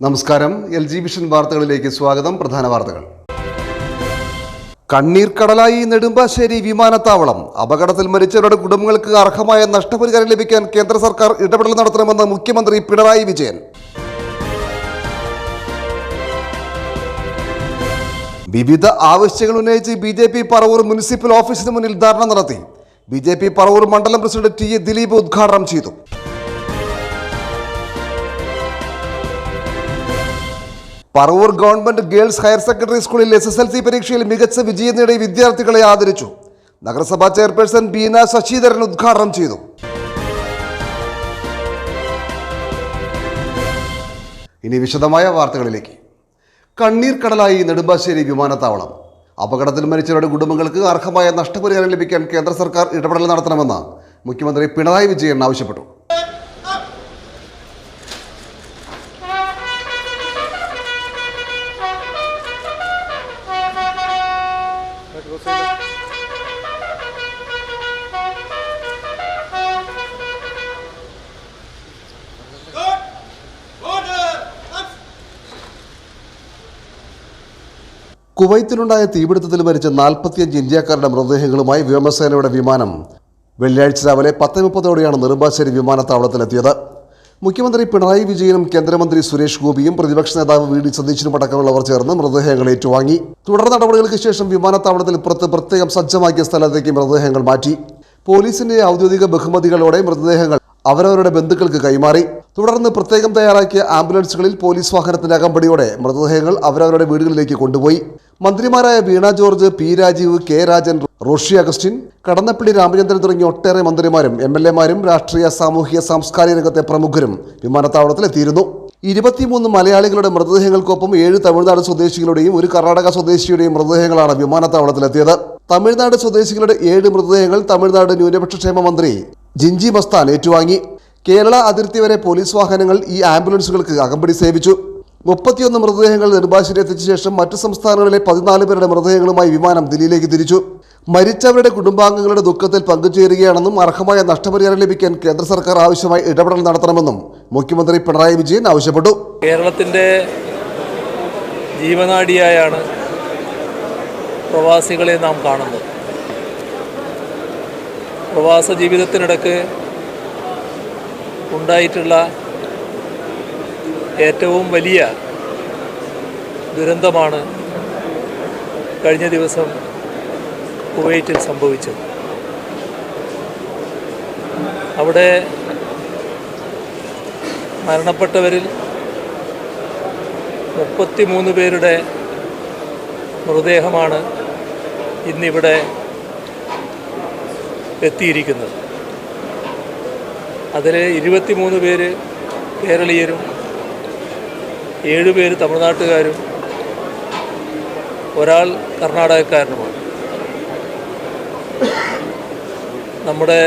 നമസ്കാരം. LG vision വാർത്തകളിലേക്ക് സ്വാഗതം. പ്രധാന വാർത്തകൾ. കണ്ണീർക്കടലായി നെടുമ്പാശ്ശേരി വിമാനത്താവളം. അപകടത്തിൽ മരിച്ചവരുടെ കുടുംബങ്ങൾക്ക് അർഹമായ നഷ്ടപരിഹാരം ലഭിക്കാൻ കേന്ദ്ര സർക്കാർ ഇടപെടൽ നടത്തണമെന്ന് മുഖ്യമന്ത്രി പിണറായി വിജയൻ. വിവിധ ആവശ്യങ്ങൾ ഉന്നയിച്ച് BJP പറവൂർ മുനിസിപ്പൽ ഓഫീസിന് മുന്നിൽ ധർണ നടത്തി. BJP പറവൂർ മണ്ഡലം പ്രസിഡന്റ് ടി എ ദിലീപ് ഉദ്ഘാടനം ചെയ്തു. Paravur government girls higher secondary സ്കൂളിൽ SSLC പരീക്ഷയിൽ മികച്ച വിജയം നേടിയ വിദ്യാർത്ഥികളെ ആദരിച്ചു. നഗരസഭാ ചെയർപേഴ്സൺ ബീന ശശിധരൻ ഉദ്ഘാടനം ചെയ്തു. ഇനി വിശദമായ വാർത്തകളിലേക്ക്. കണ്ണീർക്കടലായി നെടുമ്പാശ്ശേരി വിമാനത്താവളം. അപകടത്തിൽ മരിച്ചവരുടെ കുടുംബങ്ങൾക്ക് അർഹമായ നഷ്ടപരിഹാരം ലഭിക്കാൻ കേന്ദ്ര സർക്കാർ ഇടപെടൽ നടത്തണമെന്ന് മുഖ്യമന്ത്രി പിണറായി വിജയൻ ആവശ്യപ്പെട്ടു. കുവൈത്തിലുണ്ടായ തീപിടുത്തത്തിൽ മരിച്ച 45 ഇന്ത്യക്കാരുടെ മൃതദേഹങ്ങളുമായി വ്യോമസേനയുടെ വിമാനം വെള്ളിയാഴ്ച രാവിലെ 10:30ഓടെയാണ് നെടുമ്പാശ്ശേരി വിമാനത്താവളത്തിലെത്തിയത്. മുഖ്യമന്ത്രി പിണറായി വിജയനും കേന്ദ്രമന്ത്രി സുരേഷ് ഗോപിയും പ്രതിപക്ഷ നേതാവ് VD സതീശനും അടക്കമുള്ളവർ ചേർന്ന് മൃതദേഹങ്ങൾ ഏറ്റുവാങ്ങി. തുടർ നടപടികൾക്ക് ശേഷം വിമാനത്താവളത്തിൽ പുറത്ത് പ്രത്യേകം സജ്ജമാക്കിയ സ്ഥലത്തേക്ക് മൃതദേഹങ്ങൾ മാറ്റി. പോലീസിന്റെ ഔദ്യോഗിക ബഹുമതികളോടെ മൃതദേഹങ്ങൾ അവരവരുടെ ബന്ധുക്കൾക്ക് കൈമാറി. തുടർന്ന് പ്രത്യേകം തയ്യാറാക്കിയ ആംബുലൻസുകളിൽ പോലീസ് വാഹനത്തിന്റെ അകമ്പടിയോടെ മൃതദേഹങ്ങൾ അവരവരുടെ വീടുകളിലേക്ക് കൊണ്ടുപോയി. മന്ത്രിമാരായ വീണ ജോർജ്, P രാജീവ്, K രാജൻ, റോഷി അഗസ്റ്റിൻ, കടന്നപ്പള്ളി രാമചന്ദ്രൻ തുടങ്ങിയ ഒട്ടേറെ മന്ത്രിമാരും MLA-മാരും രാഷ്ട്രീയ, സാമൂഹിക, സാംസ്കാരിക രംഗത്തെ പ്രമുഖരും വിമാനത്താവളത്തിലെത്തിയിരുന്നു. 23 മലയാളികളുടെ മൃതദേഹങ്ങൾക്കൊപ്പം 7 തമിഴ്നാട് സ്വദേശികളുടെയും 1 കർണാടക സ്വദേശിയുടെയും മൃതദേഹങ്ങളാണ് വിമാനത്താവളത്തിലെത്തിയത്. തമിഴ്നാട് സ്വദേശികളുടെ 7 മൃതദേഹങ്ങൾ തമിഴ്നാട് ന്യൂനപക്ഷക്ഷേമ മന്ത്രി ജിഞ്ചി മസ്താൻ ഏറ്റുവാങ്ങി. കേരള അതിർത്തി വരെ പോലീസ് വാഹനങ്ങൾ ഈ ആംബുലൻസുകൾക്ക് അകമ്പടി സേവിച്ചു. 31 മൃതദേഹങ്ങൾ നെടുമ്പാശ്ശേരി എത്തിച്ച ശേഷം മറ്റു സംസ്ഥാനങ്ങളിലെ 14 പേരുടെ മൃതദേഹങ്ങളുമായി വിമാനം ദില്ലിയിലേക്ക് തിരിച്ചു. മരിച്ചവരുടെ കുടുംബാംഗങ്ങളുടെ ദുഃഖത്തിൽ പങ്കുചേരുകയാണെന്നും അർഹമായ നഷ്ടപരിഹാരം ലഭിക്കാൻ കേന്ദ്ര സർക്കാർ ആവശ്യമായി ഇടപെടൽ നടത്തണമെന്നും മുഖ്യമന്ത്രി പിണറായി വിജയൻ ആവശ്യപ്പെട്ടു. കേരളത്തിൻ്റെ ജീവനാഡിയായാണ് പ്രവാസികളെ നാം കാണുന്നത്. പ്രവാസ ജീവിതത്തിനിടയ്ക്ക് ഉണ്ടായിട്ടുള്ള ഏറ്റവും വലിയ ദുരന്തമാണ് കഴിഞ്ഞ ദിവസം കുവൈറ്റിൽ സംഭവിച്ചത്. അവിടെ മരണപ്പെട്ടവരിൽ 33 പേരുടെ മൃതദേഹമാണ് ഇന്നിവിടെ എത്തിയിരിക്കുന്നത്. അതിൽ 23 പേര് കേരളീയരും 7 പേര് തമിഴ്നാട്ടുകാരും 1 കർണാടകക്കാരനുമാണ്. നമ്മുടെ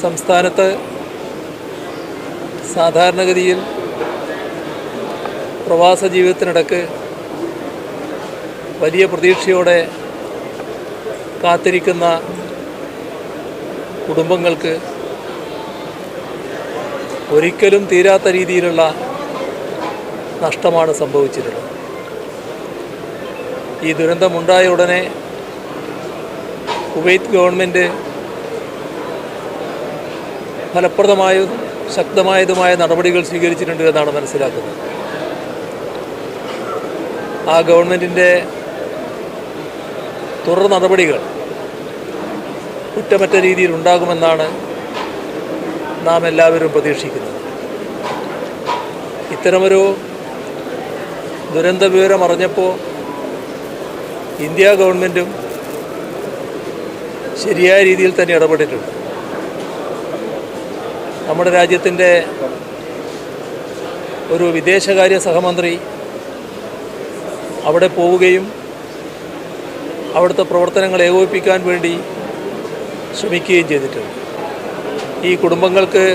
സംസ്ഥാനത്ത് സാധാരണഗതിയിൽ പ്രവാസ ജീവിതത്തിനിടയ്ക്ക് വലിയ പ്രതീക്ഷയോടെ കാത്തിരിക്കുന്ന കുടുംബങ്ങൾക്ക് ഒരിക്കലും തീരാത്ത രീതിയിലുള്ള നഷ്ടമാണ് സംഭവിച്ചിട്ടുള്ളത്. ഈ ദുരന്തമുണ്ടായ ഉടനെ കുവൈത്ത് ഗവൺമെൻറ് ഫലപ്രദമായും ശക്തമായതുമായ നടപടികൾ സ്വീകരിച്ചിട്ടുണ്ട് എന്നാണ് മനസ്സിലാക്കുന്നത്. ആ ഗവൺമെൻറ്റിൻ്റെ തുടർ നടപടികൾ കുറ്റമറ്റ രീതിയിൽ ഉണ്ടാകുമെന്നാണ് നാം എല്ലാവരും പ്രതീക്ഷിക്കുന്നത്. ഇത്തരമൊരു ദുരന്ത വിവരം അറിഞ്ഞപ്പോൾ ഇന്ത്യ ഗവൺമെൻറ്റും ശരിയായ രീതിയിൽ തന്നെ ഇടപെട്ടിട്ടുണ്ട്. നമ്മുടെ രാജ്യത്തിൻ്റെ ഒരു വിദേശകാര്യ സഹമന്ത്രി അവിടെ പോവുകയും അവിടുത്തെ പ്രവർത്തനങ്ങൾ ഏകോപിപ്പിക്കാൻ വേണ്ടി ശ്രമിക്കുകയും ചെയ്തിട്ടുണ്ട്. ഈ കുടുംബങ്ങൾക്ക്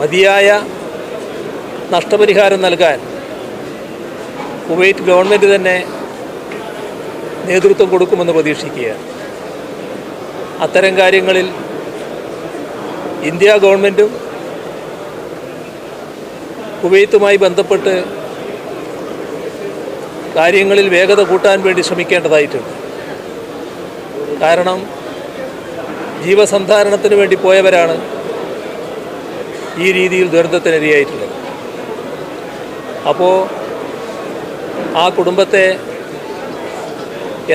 മതിയായ നഷ്ടപരിഹാരം നൽകാൻ കുവൈറ്റ് ഗവൺമെൻറ് തന്നെ നേതൃത്വം കൊടുക്കുമെന്ന് പ്രതീക്ഷിക്കുകയാണ്. അത്തരം കാര്യങ്ങളിൽ ഇന്ത്യ ഗവൺമെൻറ്റും കുവൈത്തുമായി ബന്ധപ്പെട്ട് കാര്യങ്ങളിൽ വേഗത കൂട്ടാൻ വേണ്ടി ശ്രമിക്കേണ്ടതായിട്ടുണ്ട്. കാരണം ജീവസന്ധാരണത്തിന് വേണ്ടി പോയവരാണ് ഈ രീതിയിൽ ദുരന്തത്തിനിരയായിട്ടുള്ളത്. അപ്പോൾ ആ കുടുംബത്തെ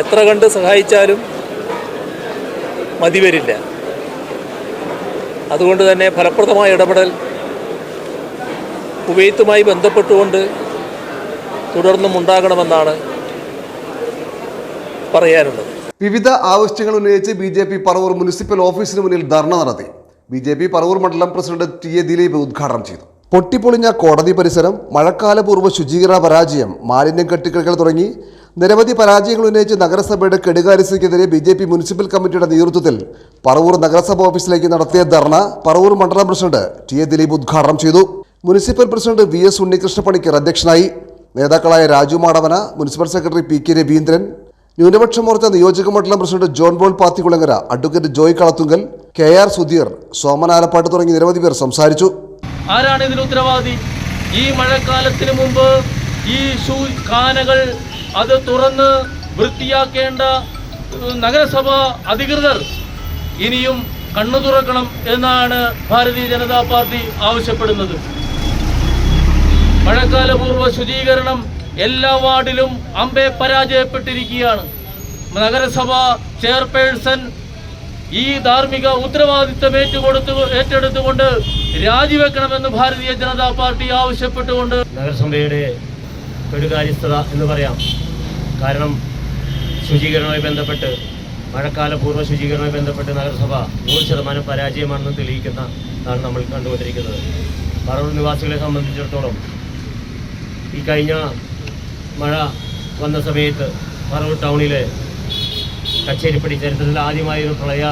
എത്ര കണ്ട് സഹായിച്ചാലും മതിവരില്ല. അതുകൊണ്ട് തന്നെ ഫലപ്രദമായ ഇടപെടൽ കുവൈത്തുമായി ബന്ധപ്പെട്ടുകൊണ്ട് തുടർന്നും ഉണ്ടാകണമെന്നാണ് പറയാനുള്ളത്. വിവിധ ആവശ്യങ്ങൾ ഉന്നയിച്ച് BJP പറവൂർ മുനിസിപ്പൽ ഓഫീസിന് മുന്നിൽ ധർണ നടത്തി. BJP പറവൂർ മണ്ഡലം പ്രസിഡന്റ് TA ദിലീപ് ഉദ്ഘാടനം ചെയ്തു. പൊട്ടിപ്പൊളിഞ്ഞ കോടതി പരിസരം, മഴക്കാലപൂർവ്വ ശുചീകരണ പരാജയം, മാലിന്യം കെട്ടിക്കിടക്കൽ തുടങ്ങി നിരവധി പരാജയങ്ങൾ ഉന്നയിച്ച് നഗരസഭയുടെ കെടുകാര്യസ്ഥയ്ക്കെതിരെ BJP മുനിസിപ്പൽ കമ്മിറ്റിയുടെ നേതൃത്വത്തിൽ പറവൂർ നഗരസഭ ഓഫീസിലേക്ക് നടത്തിയ ധർണ പറവൂർ മണ്ഡലം പ്രസിഡന്റ് TA ദിലീപ് ഉദ്ഘാടനം ചെയ്തു. Municipal president VS Unnikrishna Panicker അധ്യക്ഷനായി. നേതാക്കളായ Raju Madavana, municipal secretary PK Raveendran, ന്യൂനപക്ഷ മോർച്ച നിയോജക മണ്ഡലം president John Paul Pathikulangara, advocate Joy Kalathunkal, KR Sudheer, Soman Alappatt തുടങ്ങി നിരവധി പേർ സംസാരിച്ചു. ആരാണ് ഇതിന് ഉത്തരവാദി? ഈ മഴക്കാലത്തിന് മുമ്പ് ഈ കാനകൾ അത് തുറന്ന് വൃത്തിയാക്കേണ്ട നഗരസഭ അധികൃതർ ഇനിയും കണ്ണു തുറക്കണം എന്നാണ് ഭാരതീയ ജനതാ പാർട്ടി ആവശ്യപ്പെടുന്നത്. മഴക്കാലപൂർവ്വ ശുചീകരണം എല്ലാ വാർഡിലും പരാജയപ്പെട്ടിരിക്കുകയാണ്. നഗരസഭ ചെയർപേഴ്സൺ ഈ ധാർമ്മിക ഉത്തരവാദിത്തം ഏറ്റെടുത്തുകൊണ്ട് രാജിവെക്കണമെന്ന് ഭാരതീയ ജനതാ പാർട്ടി ആവശ്യപ്പെട്ടുകൊണ്ട് നഗരസഭയുടെ കെടുകാര്യസ്ഥത എന്ന് പറയാം. കാരണം ശുചീകരണവുമായി ബന്ധപ്പെട്ട്, മഴക്കാലപൂർവ്വ ശുചീകരണവുമായി ബന്ധപ്പെട്ട് നഗരസഭ 100% പരാജയമാണെന്ന് തെളിയിക്കുന്നതാണ് നമ്മൾ കണ്ടുകൊണ്ടിരിക്കുന്നത്. പറവൂർ നിവാസികളെ സംബന്ധിച്ചിടത്തോളം ഈ കഴിഞ്ഞ മഴ വന്ന സമയത്ത് പറവൂർ ടൗണിലെ കച്ചേരിപ്പടി ചരിത്രത്തിൽ ആദ്യമായൊരു പ്രളയ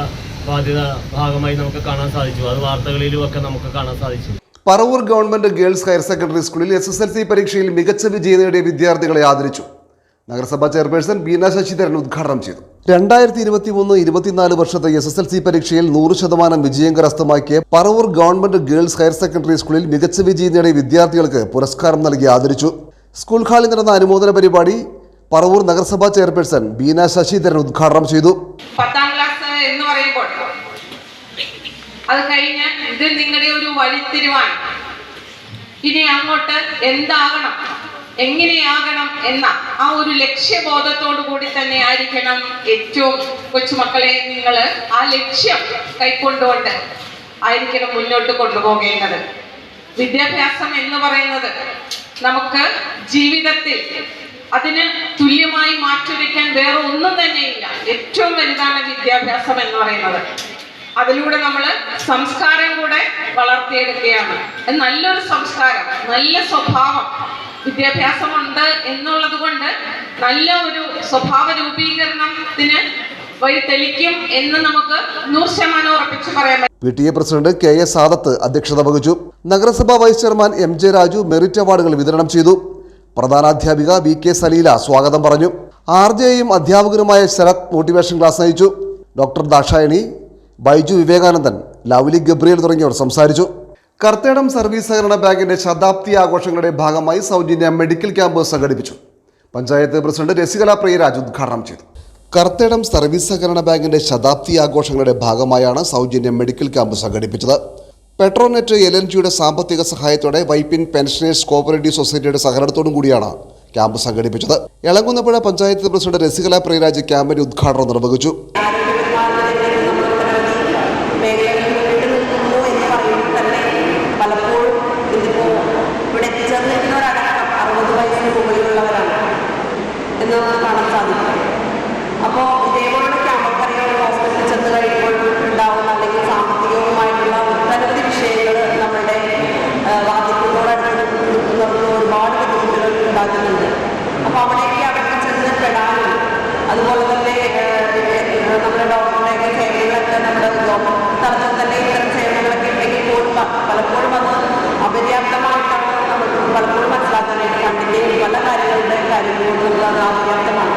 ബാധിത ഭാഗമായി നമുക്ക് കാണാൻ സാധിച്ചു. അത് വാർത്തകളിലുമൊക്കെ നമുക്ക് കാണാൻ സാധിച്ചു. Paravur government girls higher secondary സ്കൂളിൽ SSLC പരീക്ഷയിൽ മികച്ച വിജയം നേടിയ വിദ്യാർത്ഥികളെ ആദരിച്ചു. നഗരസഭാ ചെയർപേഴ്സൺ ബീന ശശിധരൻ ഉദ്ഘാടനം ചെയ്തു. 2023-24 വർഷത്തെ SSLC പരീക്ഷയിൽ 100% വിജയം കരസ്ഥമാക്കിയ Paravur government girls higher secondary സ്കൂളിൽ മികച്ച വിജയം നേടിയ വിദ്യാർത്ഥികൾക്ക് പുരസ്കാരം നൽകി ആദരിച്ചു. സ്കൂൾ ഹാളിൽ നടന്ന അനുമോദന പരിപാടി പറവൂർ നഗരസഭാ ചെയർപേഴ്സൺ ബീന ശശിധരൻ ഉദ്ഘാടനം ചെയ്തു. 10ാം ക്ലാസ് എന്ന് പറയുമ്പോൾ അത് കഴിഞ്ഞ് ഇത് നിങ്ങളുടെ ഒരു വഴിത്തിരിവാണ്. ഇനി അങ്ങോട്ട് എന്താകണം, എങ്ങനെയാകണം എന്ന ആ ഒരു ലക്ഷ്യബോധത്തോടു കൂടി തന്നെ ആയിരിക്കണം ഏറ്റവും കൊച്ചുമക്കളെ നിങ്ങൾ ആ ലക്ഷ്യം കൈക്കൊണ്ടുകൊണ്ട് ആയിരിക്കണം മുന്നോട്ട് കൊണ്ടുപോകേണ്ടത്. വിദ്യാഭ്യാസം എന്ന് പറയുന്നത് നമുക്ക് ജീവിതത്തിൽ അതിന് തുല്യമായി മാറ്റിവെക്കാൻ വേറെ ഒന്നും തന്നെയില്ല. ഏറ്റവും വലുതാണ് വിദ്യാഭ്യാസം എന്ന് പറയുന്നത്. അതിലൂടെ നമ്മൾ സംസ്കാരം കൂടെ വളർത്തിയെടുക്കുകയാണ്. നല്ലൊരു സംസ്കാരം, നല്ല സ്വഭാവം വിദ്യാഭ്യാസമുണ്ട് എന്നുള്ളത് കൊണ്ട് നല്ല ഒരു സ്വഭാവ രൂപീകരണത്തിന് വഴി തെളിക്കും എന്ന് നമുക്ക് 100% ഉറപ്പിച്ചു പറയാൻ പറ്റും. PTA പ്രസിഡന്റ് KS സാദത്ത് അധ്യക്ഷത വഹിച്ചു. നഗരസഭാ vice chairman MJ Raju merit അവാർഡുകൾ വിതരണം ചെയ്തു. പ്രധാനാധ്യാപിക VK സലീല സ്വാഗതം പറഞ്ഞു. RJയും അധ്യാപകനുമായ ശരത് മോട്ടിവേഷൻ ക്ലാസ് നയിച്ചു. Doctor Dakshayani, Baiju Vivekanandan, Lovely Gabriel തുടങ്ങിയവർ സംസാരിച്ചു. കർത്തേടം സർവീസ് സഹകരണ ബാങ്കിന്റെ ശതാബ്ദി ആഘോഷങ്ങളുടെ ഭാഗമായി സൗജന്യ മെഡിക്കൽ ക്യാമ്പ് സംഘടിപ്പിച്ചു. പഞ്ചായത്ത് പ്രസിഡന്റ് രസികല പ്രിയരാജ് ഉദ്ഘാടനം ചെയ്തു. കർത്തേടം സർവീസ് സഹകരണ ബാങ്കിന്റെ ശതാബ്ദി ആഘോഷങ്ങളുടെ ഭാഗമായാണ് സൗജന്യ മെഡിക്കൽ ക്യാമ്പ് സംഘടിപ്പിച്ചത്. പെട്രോനെറ്റ് LNGയുടെ സാമ്പത്തിക സഹായത്തോടെ വൈപ്പിൻ പെൻഷനേഴ്സ് കോഓപ്പറേറ്റീവ് സൊസൈറ്റിയുടെ സഹകരണത്തോടും കൂടിയാണ് ക്യാമ്പ് സംഘടിപ്പിച്ചത്. എളങ്കുന്നപ്പുഴ പഞ്ചായത്ത് പ്രസിഡന്റ് രസികല പ്രിയരാജ് ക്യാമ്പിന്റെ ഉദ്ഘാടനം നിർവഹിച്ചു. അപ്പോൾ ഇതേപോലുള്ള ക്യാമ്പുകൾ ഹോസ്പിറ്റലിൽ ചെന്ന് കഴിയുമ്പോൾ ഉണ്ടാവുന്ന അല്ലെങ്കിൽ സാമ്പത്തികവുമായിട്ടുള്ള ഒട്ടനവധി വിഷയങ്ങൾ നമ്മുടെ വാദിക്കുന്നതോടടുത്ത് നിൽക്കുന്നവർക്ക് ഒരുപാട് ബുദ്ധിമുട്ടുകൾ ഉണ്ടാക്കുന്നുണ്ട്. അപ്പോൾ അവിടേക്ക് അവർക്ക് ചെന്ന് പെടാനും അതുപോലെ തന്നെ നമ്മുടെ ഡോക്ടറുടെയൊക്കെ സേവനങ്ങളൊക്കെ നമ്മുടെ തലത്തിൽ തന്നെ ഇത്തരം സേവനങ്ങളൊക്കെ ഉണ്ടെങ്കിൽ പോലും പലപ്പോഴും അത് അപര്യാപ്തമായിട്ടാണ് നമുക്ക് പലപ്പോഴും മനസ്സിലാക്കാനായിട്ട് കണ്ടിന്റെയും പല കാര്യങ്ങളുടെയും കാര്യങ്ങളും നമുക്ക് അത് അപര്യാപ്തമാണ്.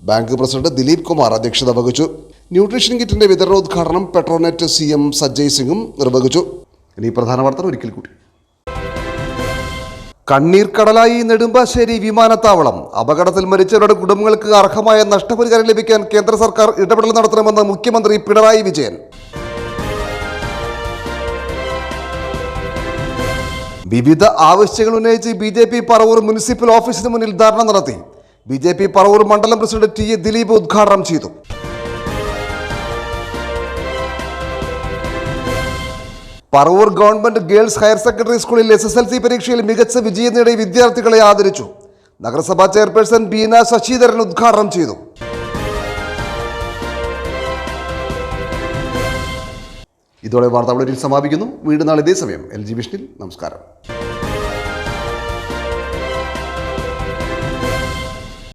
ബാങ്ക് പ്രസിഡന്റ് ദിലീപ് കുമാർ അധ്യക്ഷത വഹിച്ചു. ന്യൂട്രീഷൻ കിറ്റിന്റെ വിതരണോദ്ഘാടനം പെട്രോനെറ്റ് CM സജ്ജയ് സിംഗും നിർവഹിച്ചു. ഇനി പ്രധാന വാർത്തകൾ ഒരിക്കൽ കൂടി. കണ്ണീർ കടലായി നെടുമ്പാശ്ശേരി വിമാനത്താവളം. അപകടത്തിൽ മരിച്ചവരുടെ കുടുംബങ്ങൾക്ക് അർഹമായ നഷ്ടപരിഹാരം ലഭിക്കാൻ കേന്ദ്ര സർക്കാർ ഇടപെടൽ നടത്തണമെന്ന് മുഖ്യമന്ത്രി പിണറായി വിജയൻ. വിവിധ ആവശ്യങ്ങൾ ഉന്നയിച്ച് BJP പറവൂർ മുനിസിപ്പൽ ഓഫീസിന് മുന്നിൽ ധർണ നടത്തി. BJP പറവൂർ മണ്ഡലം പ്രസിഡന്റ് TA ദിലീപ് ഉദ്ഘാടനം ചെയ്തു. Paravur government girls higher secondary സ്കൂളിൽ SSLC പരീക്ഷയിൽ മികച്ച വിജയം നേടിയ വിദ്യാർത്ഥികളെ ആദരിച്ചു. നഗരസഭാ ചെയർപേഴ്സൺ ബീന ശശിധരൻ ഉദ്ഘാടനം ചെയ്തു. ഇതോടെ വാർത്താ ബുള്ളറ്റിൻ സമാപിക്കുന്നു. വീണ്ടും നാളെ ഇതേ സമയം LG വിഷനിൽ. നമസ്കാരം.